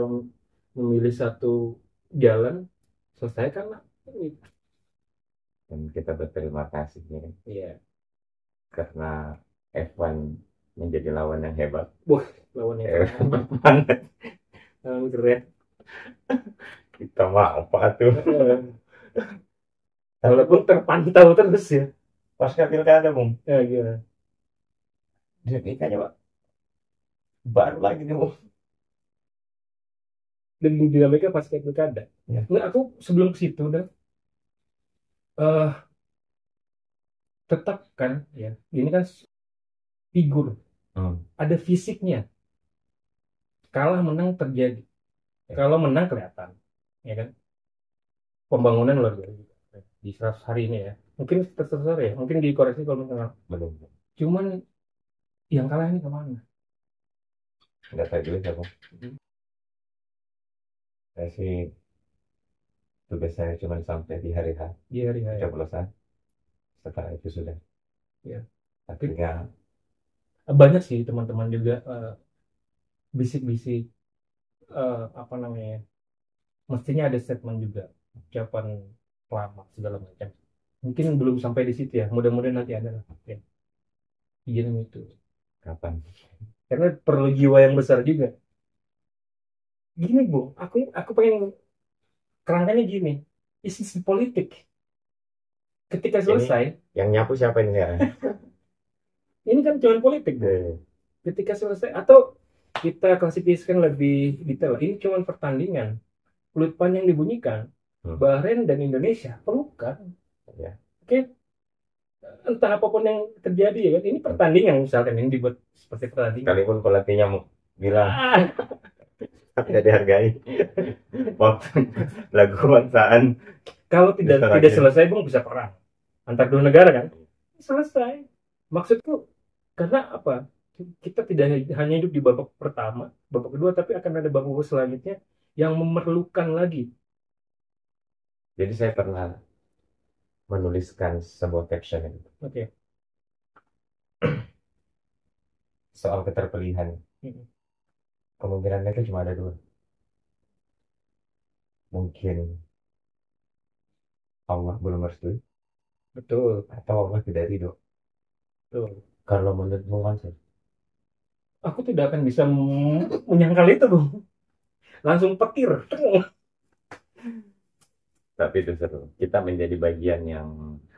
memilih satu jalan, selesaikanlah. Dan kita berterima kasih ya. Iya. Karena F1 menjadi lawan yang hebat. Wah, lawan yang hebat banget. Keren. Kita mah apa tuh? Walaupun terpantau terus ya. Pasca pilkada, Bung. Ya, gimana? Dinamikanya, Pak. Baru lagi nih, Bung. Dan dinamika pasca pilkada. Ya. Nah, aku sebelum ke situ udah tetap kan ya. Ini kan figur. Ada fisiknya. Kalah menang terjadi. Kalau menang kelihatan. Ya kan? Pembangunan luar biasa di 100 hari ini ya. Mungkin terserah ya, mungkin dikoreksi kalau misalnya belum. Cuman yang kalah ini kemana? Nggak tahu juga siapa. Saya sih tugas saya cuma sampai di hari H. Di hari H. Pencoblosan. Setelah itu sudah. Ya. Tapi banyak sih teman-teman juga bisik-bisik apa namanya? Mestinya ada statement juga, ucapan selamat segala macam. Mungkin belum sampai di situ ya. Mudah-mudahan nanti ada lah. Ya. Izin itu. Kapan? Karena perlu jiwa yang besar juga. Gini Bu, aku pengen kerangkanya gini. Isu politik. Ketika selesai. Ini, yang nyapu siapa ini ya? Ini kan cuma politik Bu. Ketika selesai atau kita klasifikasikan lebih detail. Ini cuma pertandingan. Peluit panjang dibunyikan. Bahrain dan Indonesia pelukan. Ya. Oke. Entah apapun yang terjadi ya kan. Ini pertandingan misalkan ini dibuat seperti pertandingan. Sekalipun pelatihnya bilang tidak dihargai. Waktu lagu kebangsaan. Kalau tidak selesai Bung bisa perang antar dua negara kan. Selesai. Maksudku karena apa? Kita tidak hanya hidup di babak pertama, babak kedua, tapi akan ada babak selanjutnya yang memerlukan lagi. Jadi saya pernah menuliskan sebuah caption itu. Oke. Soal keterpilihan. Kemungkinannya itu cuma ada dua. mungkin Allah belum merestui Betul, atau Allah tidak ridho. betul. Kalau menurutmu kan sih, Aku tidak akan bisa menyangkal itu, Bung. Langsung petir. tapi itu seru. Kita menjadi bagian yang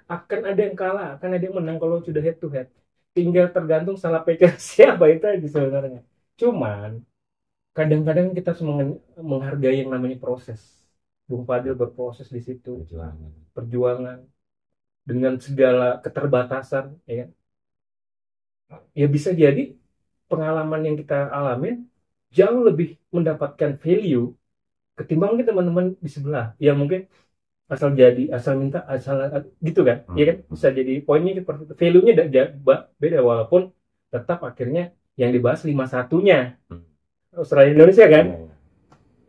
Akan ada yang kalah, akan ada yang menang kalau sudah head to head. Tinggal tergantung salah pikir siapa itu aja sebenarnya. Cuman kadang-kadang kita harus menghargai yang namanya proses. Bung Fadil berproses di situ, perjuangan. perjuangan dengan segala keterbatasan, ya kan? Ya bisa jadi pengalaman yang kita alamin jauh lebih mendapatkan value ketimbang mungkin teman-teman di sebelah yang mungkin asal jadi asal minta asal gitu kan, ya kan bisa jadi poinnya seperti itu. Value-nya beda walaupun tetap akhirnya yang dibahas lima satunya Australia Indonesia kan. Ya, ya.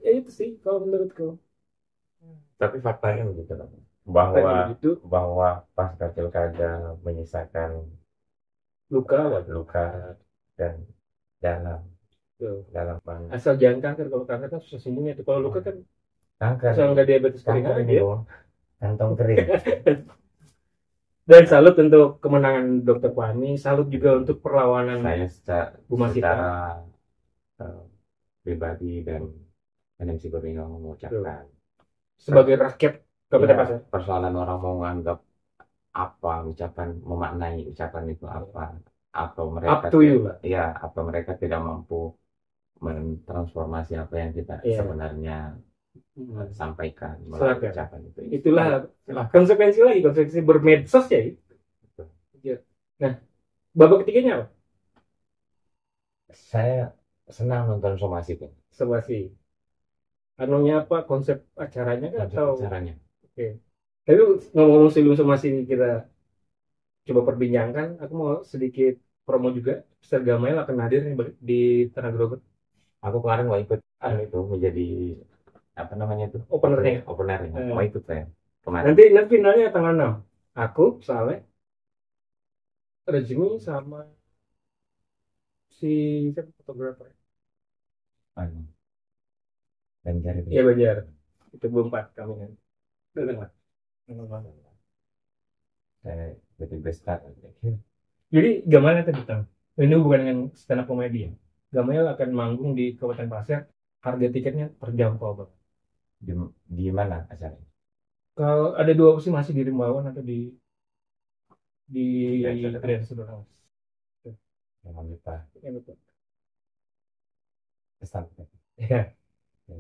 Ya itu sih kalau menurutku. Tapi faktanya begitu loh. Faktanya bahwa begitu. bahwa pasca pilkada menyisakan Luka luka dan dalam tuh. dalam banget. Asal jangan kanker, kalau kanker kan susah sembuhnya tuh, kalau luka kan Kanker, asal nggak diabetes kering kanker ini aja. loh, kantong kering. Dan salut untuk kemenangan Dokter Fahmi, salut juga untuk perlawanan Saya Bu Masita. secara pribadi dan NMC Borneo mengucapkan Sebagai rakyat Kabupaten ya, Pasir. persoalan orang mau menganggap apa ucapan, memaknai ucapan itu apa, atau mereka Up to you lah. ya, atau mereka tidak mampu mentransformasi apa yang kita sebenarnya sampaikan melalui ucapan itu. Itulah konsekuensi lagi, konsekuensi bermedsos ya. Nah, babak ketiganya apa? Saya senang nonton somasi tuh. Somasi. Anunya apa, konsep acaranya kan atau acaranya? Oke. Tapi ngomong-ngomong sebelum somasi kita coba perbincangkan, aku mau sedikit promo juga. Mr. Gamail akan hadir nih di Tanah Grogol. Aku kemarin mau ikut itu menjadi apa namanya itu? Openernya. Mau ikut saya. Kemarin. Nanti finalnya tanggal 6. Aku, Saleh, Rejimi sama si fotografer. Banjar itu. Iya Banjar. Itu berempat kami kan. Datang lah. Saya jadi besar. Jadi Gamal tadi datang. Ini bukan dengan stand up komedi ya. Gamal akan manggung di Kabupaten Pasir. Harga tiketnya terjangkau banget. Di mana acaranya? Kalau ada dua opsi, masih di Rimbawan atau di Grand Sudirman. Jangan lupa. Pesan. Ya.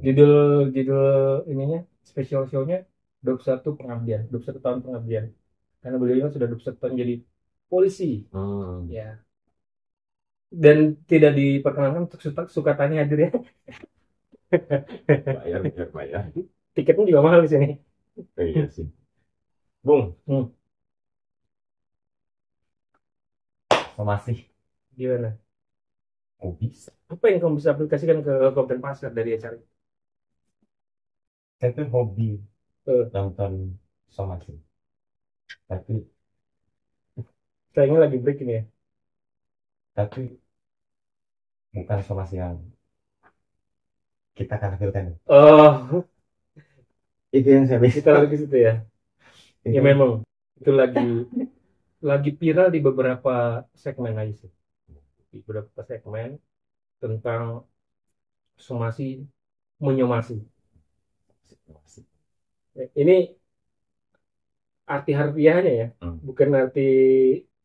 Judul ininya special show-nya 21 pengabdian, 21 tahun pengabdian. Karena beliau sudah 21 tahun jadi polisi. Ya. Dan tidak diperkenankan untuk Sukatani hadir ya. Bayar. Tiketnya juga mahal di sini. Iya sih. Bung. Masih. Gimana? Oh, bisa. Apa yang kamu bisa aplikasikan ke Kabupaten Pasir dari acara itu? Saya tuh hobi nonton somasi. Tapi sayangnya lagi break ini ya. Tapi bukan somasi yang kita tampilkan. Oh, itu yang saya bisa. kita lagi ke situ ya. Ya memang itu lagi viral di beberapa segmen aja sih. Di beberapa segmen tentang somasi menyomasi. Ini arti harfiahnya ya, bukan arti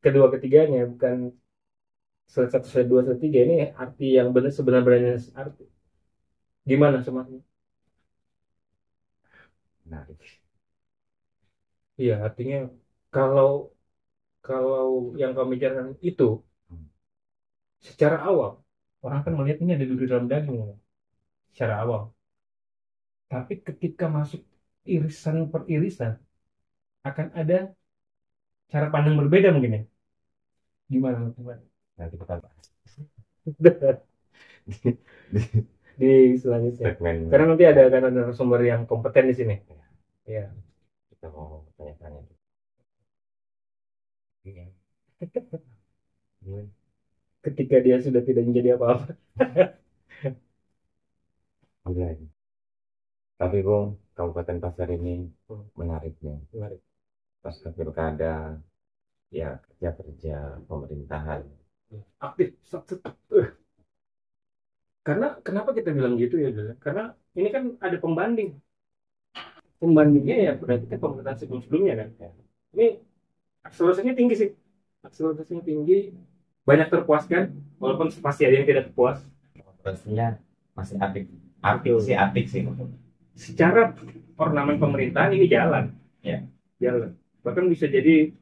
kedua ketiganya, bukan satu satu dua satu tiga. Ini arti yang benar sebenarnya arti. Gimana somasi? Nah, iya, artinya kalau yang kamu bicarakan itu secara awam orang kan melihat ini ada duri dalam daging ya, secara awam. Tapi ketika masuk irisan per irisan akan ada cara pandang berbeda mungkin ya. Gimana teman? nanti kita bahas di selanjutnya. segmen. Karena nanti ada narasumber yang kompeten di sini. Ya. Kita mau tanya-tanya. Ketika dia sudah tidak menjadi apa-apa. Tapi Bung, Kabupaten Pasir ini menariknya. Menarik. Pasca pilkada, ya kerja pemerintahan. Aktif. Karena kenapa kita bilang gitu ya, Dul? Karena ini kan ada pembanding. Pembandingnya ya berarti kan pemerintahan sebelum-sebelumnya kan. Ya. Ini akselerasinya tinggi sih. Akselerasinya tinggi, banyak terpuaskan, walaupun pasti ada yang tidak terpuas. Pastinya masih apik sih. Secara ornamen pemerintahan ini jalan. Ya. Jalan. Bahkan bisa jadi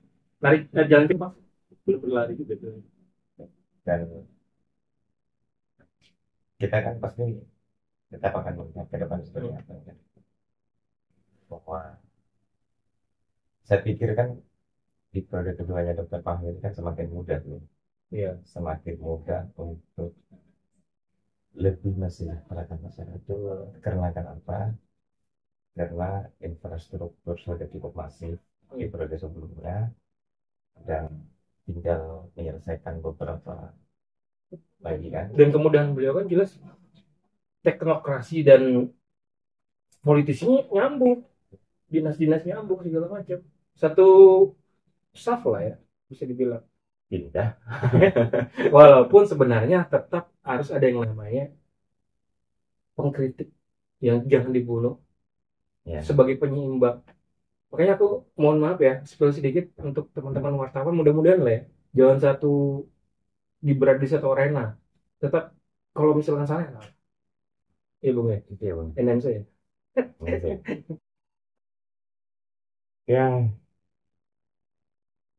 jalan cepat. Belum berlari juga tuh. Dan kita kan pasti tetap akan melihat ke depan seperti apa kan. Bahwa saya pikir kan di periode keduanya Dr. Fahmi ini kan semakin mudah nih. Iya. Semakin mudah untuk lebih mesejahterakan masyarakat. Karena apa? Karena infrastruktur sudah cukup masif di periode sebelumnya dan tinggal menyelesaikan beberapa lagi kan. Dan kemudahan beliau kan jelas teknokrasi dan politisinya nyambung, dinas-dinas nyambung segala macam. Satu saf lah ya, bisa dibilang. Indah. Walaupun sebenarnya tetap harus ada yang namanya pengkritik yang jangan dibunuh Ya. sebagai penyeimbang. Makanya aku mohon maaf ya, spill sedikit untuk teman-teman wartawan, mudah-mudahan lah ya, jangan satu di satu arena. Tetap kalau misalkan salah ya, iya Bung ya, Iya Bang. NM saya. Ya,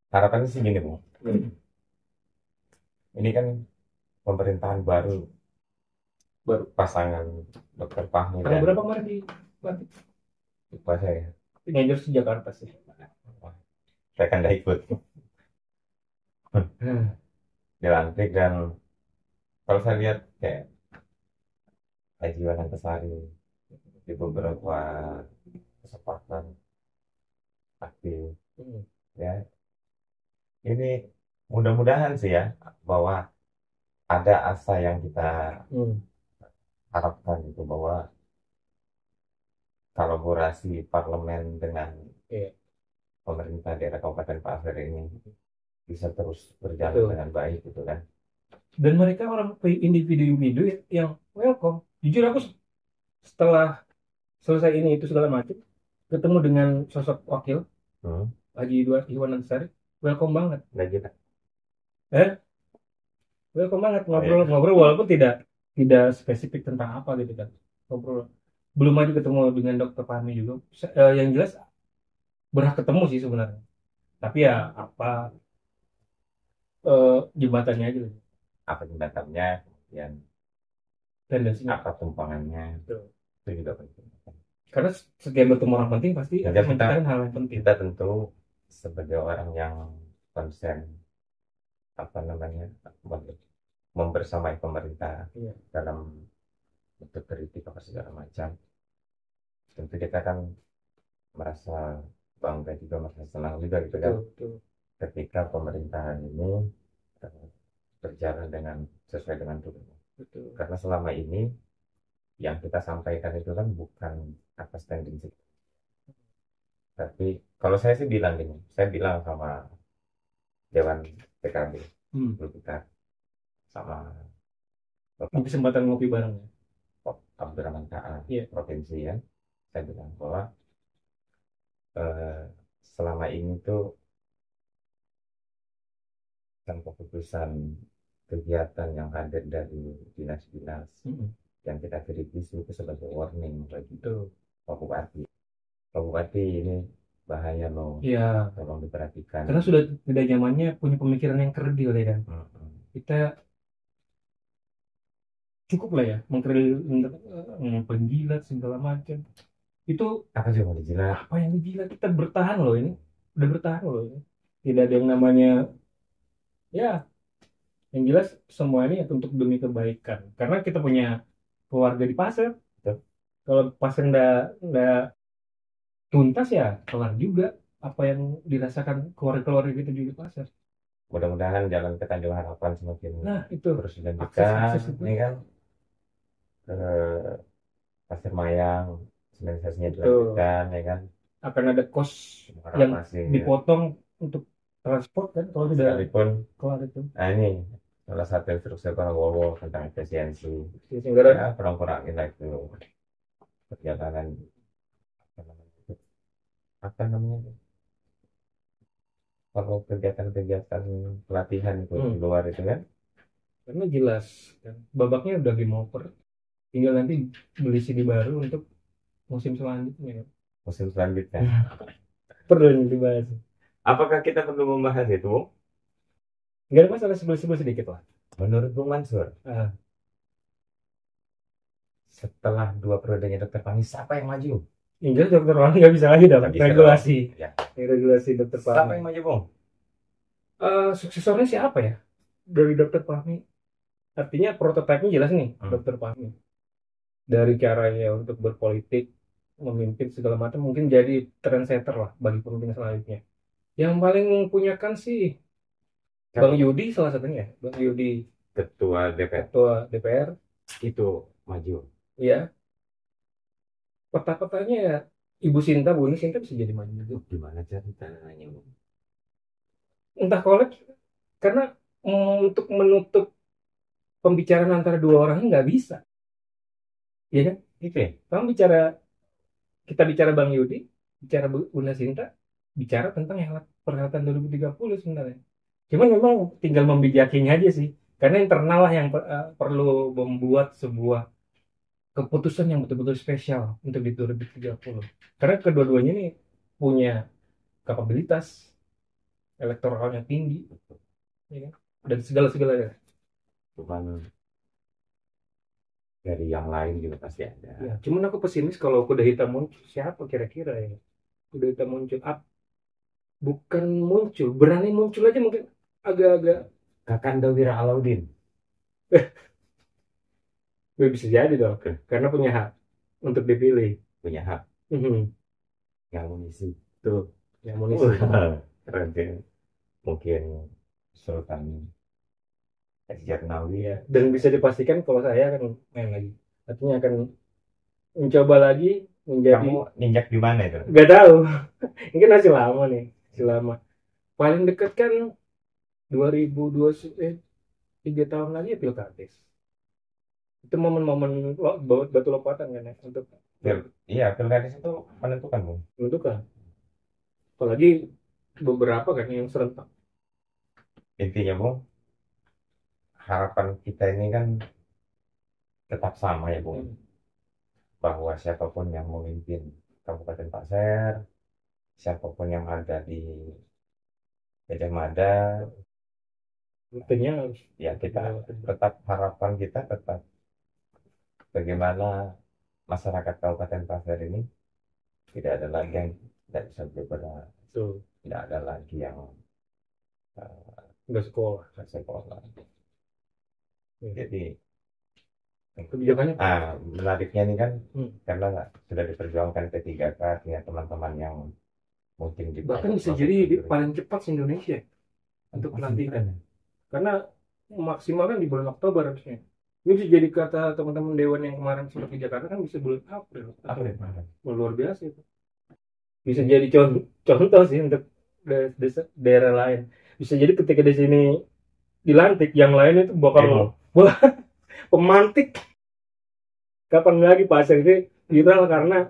harapannya sih gini Bang. Ini kan pemerintahan baru pasangan Dr. Fahmi Tanggal dan berapa kemarin di lupa saya. Rangers di Jakarta sih. Saya kan tidak ikut. Dilantik dan kalau saya lihat kayak Haji Wanantasari di beberapa kesempatan aktif ya, ini mudah-mudahan sih ya bahwa ada asa yang kita harapkan itu bahwa kolaborasi parlemen dengan pemerintah daerah Kabupaten Pasir ini bisa terus berjalan dengan baik gitu kan. Dan mereka orang individu-individu yang welcome. Jujur aku setelah selesai ini itu segala macam ketemu dengan sosok wakil Haji Iwan Ansari, welcome banget. Kita welcome banget, ngobrol walaupun tidak spesifik tentang apa gitu kan, ngobrol. Belum aja ketemu dengan Dr. Fahmi juga, yang jelas berhak ketemu sih sebenarnya, tapi ya apa jembatannya aja gitu. Apa jembatannya, kemudian tendensinya apa tumpangannya, itu juga penting. Karena setiap bertemu orang penting pasti akan menciptakan hal yang penting. Kita tentu sebagai orang yang konsen membersamai pemerintah dalam bentuk kritik apa segala macam, tentu kita kan merasa bangga juga, merasa senang juga gitu kan. Ketika pemerintahan ini berjalan sesuai dengan tujuan. Karena selama ini yang kita sampaikan itu kan bukan atas tendensi, tapi kalau saya sih bilang gini, saya bilang sama Dewan PKB dulu kita sama kesempatan ngopi bareng ya, Abdurrahman KA provinsi ya, saya bilang bahwa selama ini tuh kan keputusan kegiatan yang hadir dari dinas-dinas yang kita kritisi itu sebagai warning bagi Pak Bupati. Pak Bupati ini bahaya loh, tolong diperhatikan. Karena sudah tidak zamannya punya pemikiran yang kerdil ya kan. Kita cukup lah ya mengjilat segala macam. Itu apa sih mau dijilat? Apa yang dijilat? Kita bertahan loh ini, udah bertahan loh ini. Tidak ada yang namanya ya. Yang jelas semua ini untuk demi kebaikan. Karena kita punya keluarga di Pasir. Kalau Pasir ndak tuntas ya kelar juga apa yang dirasakan keluarga kita di Pasir. Mudah-mudahan jalan ke Tanjung Harapan semakin terus dilanjutkan. Akses ini kan Pasir Mayang sosialisasinya Betul. dilanjutkan ya kan, Akan ada kos orang yang masing dipotong untuk transport kan kalau sudah sekalipun. kelar itu. Nah ini salah satu instruksi Prabowo tentang efisiensi, Sehingga ya kurang-kurangin lah itu perjalanan apa namanya itu, apa namanya, kalau kegiatan-kegiatan pelatihan itu di luar itu kan. karena jelas kan babaknya udah game over, tinggal nanti beli CD baru untuk musim selanjutnya kan. Musim selanjutnya. Perlu yang dibahas. Apakah kita perlu membahas itu? Nggak ada masalah, sebel-sebel sedikit lah. Menurut Bung Mansur, Ah, setelah 2 periodenya Dr. Fahmi, siapa yang maju? yang jelas dokter Fahmi nggak bisa lagi dong. Nggak bisa Regulasi, dong. Ya. regulasi dokter Siapa Fahmi. yang maju, Bung? Suksesornya siapa ya dari dokter Fahmi? Artinya prototipenya jelas nih, dokter Fahmi. Dari caranya untuk berpolitik, memimpin segala macam, mungkin jadi trendsetter lah bagi pemimpin selanjutnya. Yang paling mempunyakan sih Bang Yudi salah satunya, Bang Yudi Ketua DPR. Ketua DPR Itu maju. ya. Peta-petanya ya Ibu Sinta, Bu Sinta bisa jadi maju juga. Gimana ceritanya, Bung? Entah kolek, karena untuk menutup pembicaraan antara dua orang nggak bisa, ya kan? Itu ya? Kita bicara Bang Yudi, bicara Bunda Sinta, bicara tentang perhelatan 2030 sebenarnya. Cuman memang tinggal membijakinya aja sih, karena internal lah yang perlu membuat sebuah keputusan yang betul-betul spesial untuk di 2030. Karena kedua-duanya ini punya kapabilitas elektoralnya tinggi, ya kan? Dan segala-segalanya. Cuman dari yang lain juga pasti ada. Ya, cuman aku pesimis kalau kuda hitam muncul, siapa kira-kira ya? Kuda hitam muncul, bukan muncul, berani muncul aja mungkin agak-agak. Kakanda Wira Alaudin. Bisa jadi dong, karena punya hak untuk dipilih. Punya hak. Yang mengisi. Tuh, yang mengisi. Keren kan? Mungkin Sultan Jarnawi ya. Dan bisa dipastikan kalau saya akan main lagi. Artinya akan mencoba lagi menjadi. Kamu ninjak di mana itu? Gak tahu. Ini kan masih lama nih, masih lama. Paling dekat kan 3 tahun lagi ya Pilkades. Itu momen-momen batu lompatan kan ya untuk. Iya, Pilkades itu menentukan, Bung. Menentukan. Apalagi beberapa kan yang serentak. Intinya, Bung, harapan kita ini kan tetap sama ya, Bung. Bahwa siapapun yang memimpin Kabupaten Pasir, siapapun yang ada di Gajah Mada, intinya harus ya kita tetap, harapan kita tetap bagaimana masyarakat Kabupaten Pasir ini tidak ada lagi yang tidak bisa bergerak, tidak ada lagi yang nggak sekolah. Jadi kebijakannya menariknya ini kan karena sudah diperjuangkan P3K, artinya teman-teman yang mungkin bahkan bisa jadi paling cepat di Indonesia untuk pelantikan, karena maksimal kan di bulan Oktober harusnya. Ini bisa jadi kata teman-teman Dewan yang kemarin sempat di Jakarta kan bisa bulan April. Luar biasa itu. Bisa jadi contoh sih untuk daerah lain. Bisa jadi ketika di sini dilantik, yang lain itu bakal pemantik. Kapan lagi Pasir ini viral karena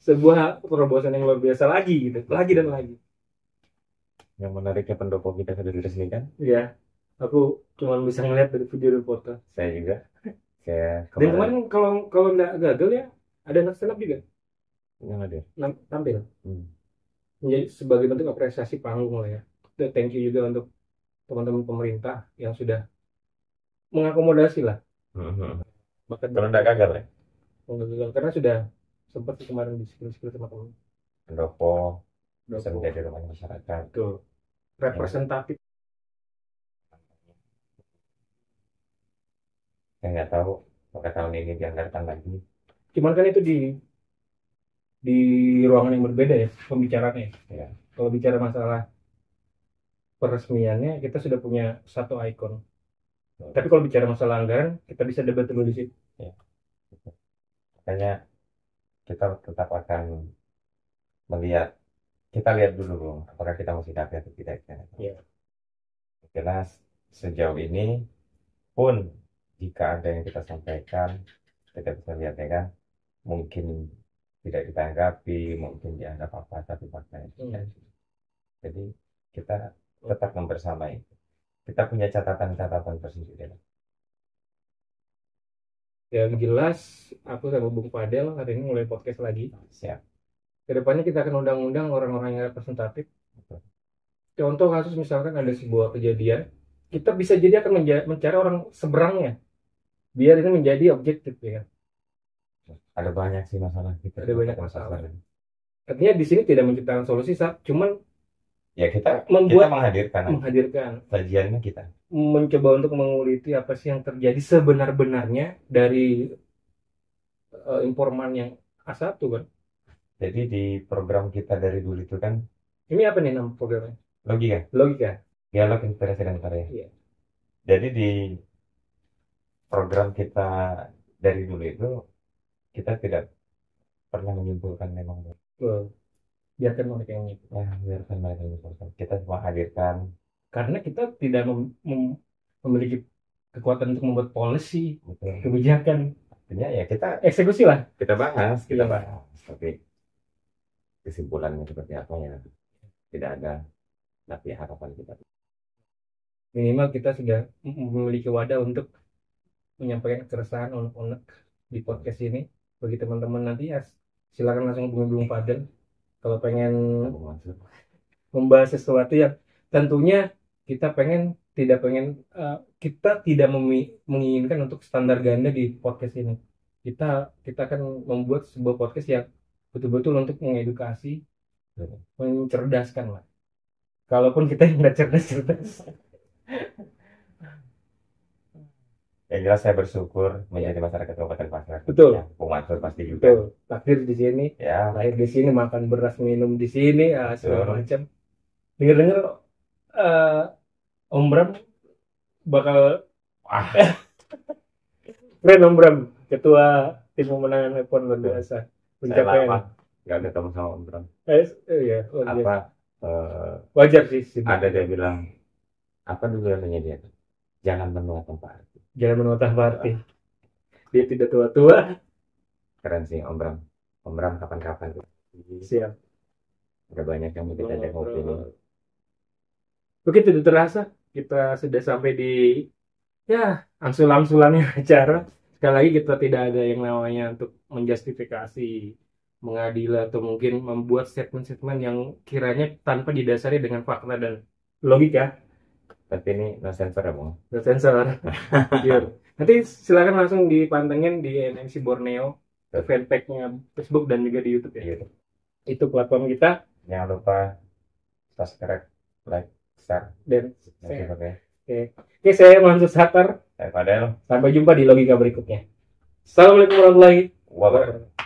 sebuah terobosan yang luar biasa lagi gitu, lagi dan lagi. Yang menariknya pendopo kita sudah diresmikan. Iya, aku cuma bisa ngeliat dari video foto. Saya juga. Dan kemarin kalau nggak gagal ya, ada anak stand up juga yang ada tampil. Menjadi sebagai bentuk apresiasi panggung lah ya. Thank you juga untuk teman-teman pemerintah yang sudah mengakomodasi lah. Kalau nggak gagal ya? Karena sudah sempat kemarin di skill teman-teman. Pendopo bisa menjadi rumah masyarakat. Tuh, representatif. Saya nggak tahu apakah tahun ini dianggarkan lagi. Cuman kan itu di ruangan yang berbeda ya pembicaraannya. Ya. Kalau bicara masalah peresmiannya kita sudah punya satu ikon. Tapi kalau bicara masalah anggaran kita bisa debat dulu di situ. Ya. Makanya kita tetap akan melihat, kita lihat dulu apakah kita mau sikapi atau tidak. Iya. Karena sejauh ini pun jika ada yang kita sampaikan, kita bisa lihat ya kan, mungkin tidak ditanggapi, mungkin dianggap apa, tapi faktanya tidak. Jadi kita tetap membersamai. Kita punya catatan-catatan tersendiri. Yang jelas, aku sama Bung Fadel hari ini mulai podcast lagi. Siap. Kedepannya kita akan undang-undang orang-orang yang representatif. Betul. Contoh kasus misalkan ada sebuah kejadian, kita bisa jadi akan mencari orang seberangnya, biar ini menjadi objektif ya. Ada banyak sih masalah kita. Ada banyak masalah. Artinya di sini tidak menciptakan solusi, cuman ya kita membuat menghadirkan kajiannya, kita mencoba untuk menguliti apa sih yang terjadi sebenar-benarnya dari informan yang A1 kan. Jadi di program kita dari dulu itu kan, ini apa nih nama programnya? Logika. Dialog Inspirasi dan Karya. Iya. Jadi di program kita dari dulu itu kita tidak pernah menyimpulkan memang. Biarkan mereka yang itu. Ya, biarkan mereka yang itu. Kita cuma hadirkan. Karena kita tidak memiliki kekuatan untuk membuat policy, kebijakan. Artinya ya kita eksekusi lah. Kita bahas. Tapi kesimpulannya seperti apa ya tidak ada. Tapi harapan kita minimal kita sudah memiliki wadah untuk menyampaikan keresahan unek-unek di podcast ini. Bagi teman-teman nanti ya silakan langsung hubungi Bung Fadel kalau pengen membahas sesuatu yang tentunya kita tidak menginginkan untuk standar ganda di podcast ini. Kita akan membuat sebuah podcast yang betul-betul untuk mengedukasi, mencerdaskan lah. Kalaupun kita nggak cerdas. Yang jelas saya bersyukur menjadi masyarakat Kabupaten Pasar. Betul. Ya, Bung Mansur pasti juga. Betul. Takdir di sini, ya. Lahir di sini, makan beras, minum di sini, segala macam. Dengar Om Bram bakal keren. Om Bram, ketua tim pemenangan iPhone luar biasa. Pencapaian. Nggak ketemu sama Om Bram. Iya. Wajar sih. Ada dia bilang apa dulu namanya dia? Jangan menua tanpa arti. Dia tidak tua-tua. Keren sih Om Bram. Om Bram kapan-kapan. Siap. Udah banyak yang kita ajak ngobrol. Oke, tidak terasa kita sudah sampai di angsul-angsulannya acara. Sekali lagi kita tidak ada yang namanya untuk menjustifikasi, mengadili atau mungkin membuat statement-statement yang kiranya tanpa didasari dengan fakta dan logika. Tapi ini no sensor ya Bung? No sensor. Nanti silakan langsung dipantengin di NMC Borneo, fanpage-nya Facebook dan juga di YouTube ya. Itu platform kita. Jangan lupa subscribe, like, share, dan share. Oke, saya Mansur Satar. Saya Fadel. Sampai jumpa di logika berikutnya. Assalamualaikum warahmatullahi wabarakatuh.